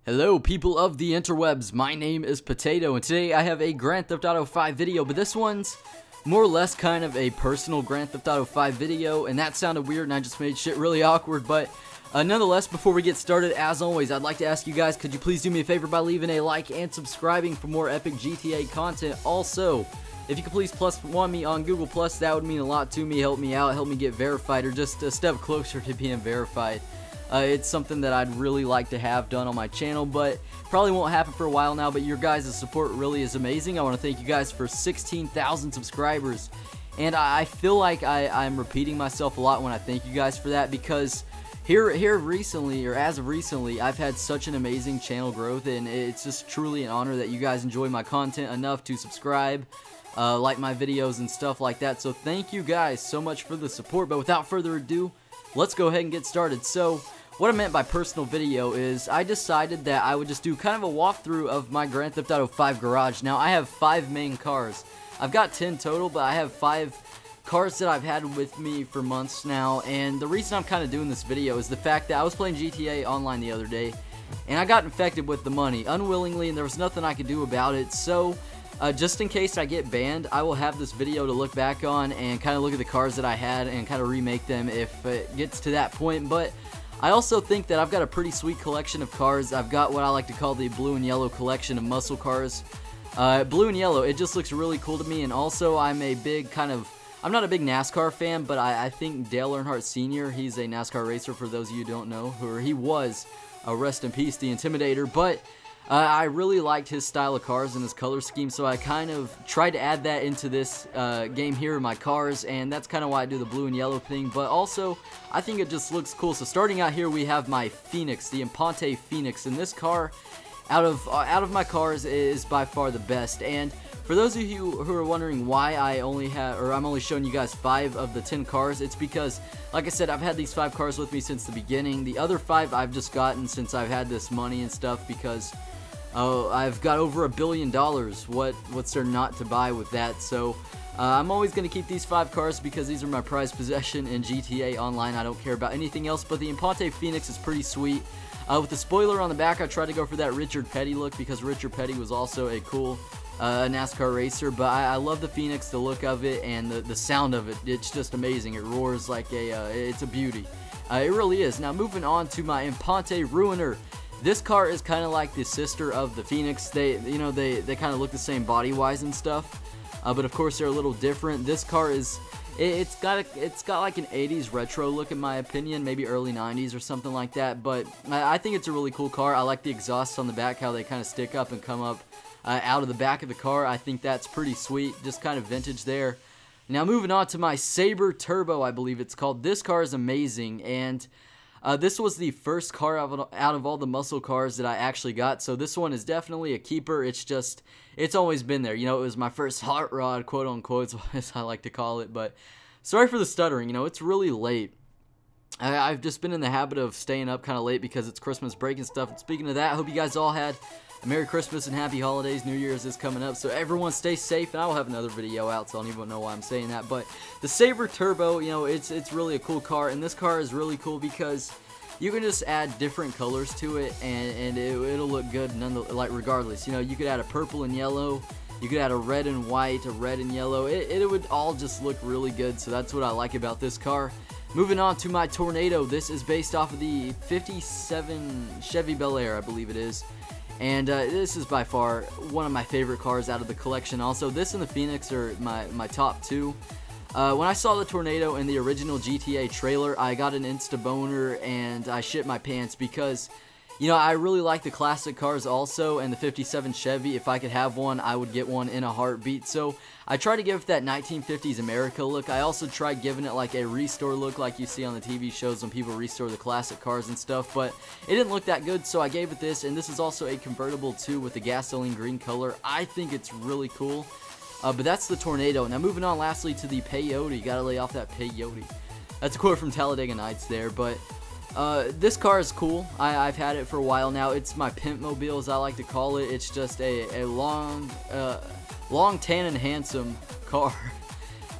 Hello people of the interwebs, my name is Potato and today I have a Grand Theft Auto 5 video, but this one's more or less kind of a personal Grand Theft Auto 5 video, and that sounded weird and I just made shit really awkward, but nonetheless, before we get started, as always, I'd like to ask you guys, could you please do me a favor by leaving a like and subscribing for more epic GTA content. Also, if you could please +1 me on Google+, that would mean a lot to me, help me out, help me get verified, or just a step closer to being verified. It's something that I'd really like to have done on my channel, but probably won't happen for a while now, but your guys' support really is amazing. I want to thank you guys for 16,000 subscribers, and I feel like I'm repeating myself a lot when I thank you guys for that, because here recently, or as of recently, I've had such an amazing channel growth, and it's just truly an honor that you guys enjoy my content enough to subscribe, like my videos and stuff like that. So thank you guys so much for the support, but without further ado, let's go ahead and get started. So what I meant by personal video is I decided that I would just do kind of a walkthrough of my Grand Theft Auto 5 garage. Now, I have 5 main cars. I've got 10 total, but I have 5 cars that I've had with me for months now, and the reason I'm kind of doing this video is the fact that I was playing GTA Online the other day, and I got infected with the money unwillingly, and there was nothing I could do about it. So just in case I get banned, I will have this video to look back on and kind of look at the cars that I had and kind of remake them if it gets to that point. But I also think that I've got a pretty sweet collection of cars. I've got what I like to call the blue and yellow collection of muscle cars. Blue and yellow, it just looks really cool to me, and also I'm a big I'm not a big NASCAR fan, but I think Dale Earnhardt Sr., he's a NASCAR racer for those of you who don't know, or he was, rest in peace, the Intimidator, but I really liked his style of cars and his color scheme, so I kind of tried to add that into this game here in my cars, and that's kind of why I do the blue and yellow thing. But also, I think it just looks cool. So starting out here, we have my Phoenix, the Impante Phoenix, and this car, out of my cars, is by far the best. And for those of you who are wondering why I'm only showing you guys 5 of the 10 cars, it's because, like I said, I've had these 5 cars with me since the beginning. The other 5 I've just gotten since I've had this money and stuff, because I've got over $1 billion. What's there not to buy with that? So I'm always going to keep these 5 cars because these are my prized possession in GTA Online. I don't care about anything else, but the Impante Phoenix is pretty sweet. With the spoiler on the back, I tried to go for that Richard Petty look because Richard Petty was also a cool NASCAR racer, but I love the Phoenix, the look of it, and the sound of it. It's just amazing. It roars like it's a beauty. It really is. Now moving on to my Impante Ruiner. This car is kind of like the sister of the Phoenix. They kind of look the same body-wise and stuff, but of course they're a little different. This car is, it's got like an 80s retro look in my opinion, maybe early 90s or something like that. But I think it's a really cool car. I like the exhausts on the back, how they kind of stick up and come up out of the back of the car. I think that's pretty sweet, just kind of vintage there. Now moving on to my Sabre Turbo, I believe it's called. This car is amazing, and this was the first car out of all the muscle cars that I actually got, so this one is definitely a keeper. It's always been there. You know, it was my first hot rod, quote unquote, as I like to call it. But sorry for the stuttering. You know, it's really late. I've just been in the habit of staying up kind of late because it's Christmas break and stuff. And speaking of that, I hope you guys all had a Merry Christmas and Happy Holidays. New Year's is coming up, so everyone stay safe, and I will have another video out, so I don't even know why I'm saying that. But the Sabre Turbo, you know, it's really a cool car, and this car is really cool because you can just add different colors to it, and it'll look good regardless. You know, you could add a purple and yellow, you could add a red and white, a red and yellow. It would all just look really good, so that's what I like about this car. Moving on to my Tornado. This is based off of the 57 Chevy Bel Air, I believe it is. And this is by far one of my favorite cars out of the collection. Also, this and the Phoenix are my top 2. When I saw the Tornado in the original GTA trailer, I got an insta-boner and I shit my pants because, you know, I really like the classic cars also, and the 57 Chevy, if I could have one, I would get one in a heartbeat. So I tried to give it that 1950s America look. I also tried giving it like a restore look like you see on the TV shows when people restore the classic cars and stuff, but it didn't look that good, so I gave it this, and this is also a convertible too with the gasoline green color. I think it's really cool. But that's the Tornado. Now moving on lastly to the Peyote. You gotta lay off that Peyote. That's a quote from Talladega Nights there, but this car is cool. I've had it for a while now. It's my pimp mobile, as I like to call it. It's just a long, tan and handsome car.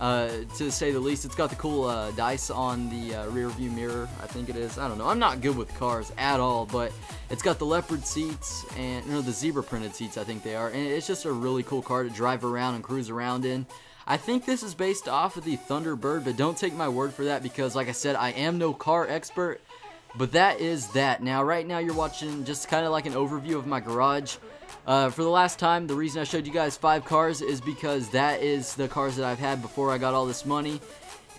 to say the least. It's got the cool dice on the rear view mirror, I think it is. I don't know. I'm not good with cars at all, but it's got the leopard seats and the zebra printed seats, I think they are. And it's just a really cool car to drive around and cruise around in. I think this is based off of the Thunderbird, but don't take my word for that because, like I said, I am no car expert. But that is that. Now, right now you're watching just kind of like an overview of my garage. For the last time, the reason I showed you guys 5 cars is because that is the cars that I've had before I got all this money.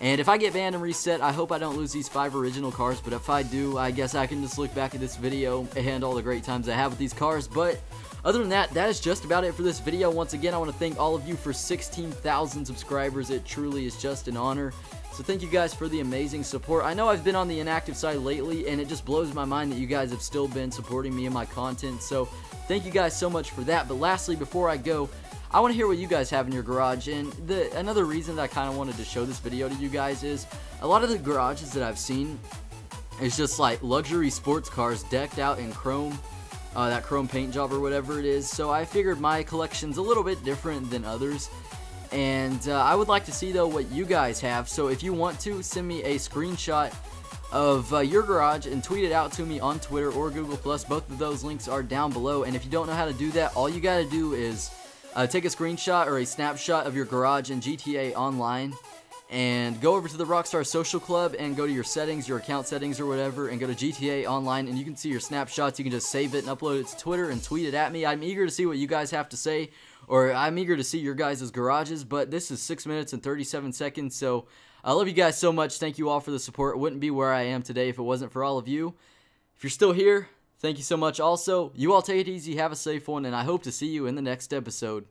And if I get banned and reset, I hope I don't lose these 5 original cars. But if I do, I guess I can just look back at this video and all the great times I have with these cars. But other than that, that is just about it for this video. Once again, I want to thank all of you for 16,000 subscribers. It truly is just an honor. So thank you guys for the amazing support. I know I've been on the inactive side lately, and it just blows my mind that you guys have still been supporting me and my content. So thank you guys so much for that. But lastly, before I go, I want to hear what you guys have in your garage. And another reason that I kind of wanted to show this video to you guys is a lot of the garages that I've seen is just like luxury sports cars decked out in chrome, that chrome paint job or whatever it is. So I figured my collection's a little bit different than others. And I would like to see, though, what you guys have. So if you want to, send me a screenshot of your garage and tweet it out to me on Twitter or Google+. Both of those links are down below. And if you don't know how to do that, all you got to do is take a screenshot or a snapshot of your garage in GTA Online and go over to the Rockstar Social Club and go to your settings, your account settings or whatever, and go to GTA Online, and you can see your snapshots. You can just save it and upload it to Twitter and tweet it at me. I'm eager to see what you guys have to say, or I'm eager to see your guys' garages. But this is 6 minutes and 37 seconds, so I love you guys so much. Thank you all for the support. It wouldn't be where I am today if it wasn't for all of you. If you're still here, thank you so much also. You all take it easy, have a safe one, and I hope to see you in the next episode.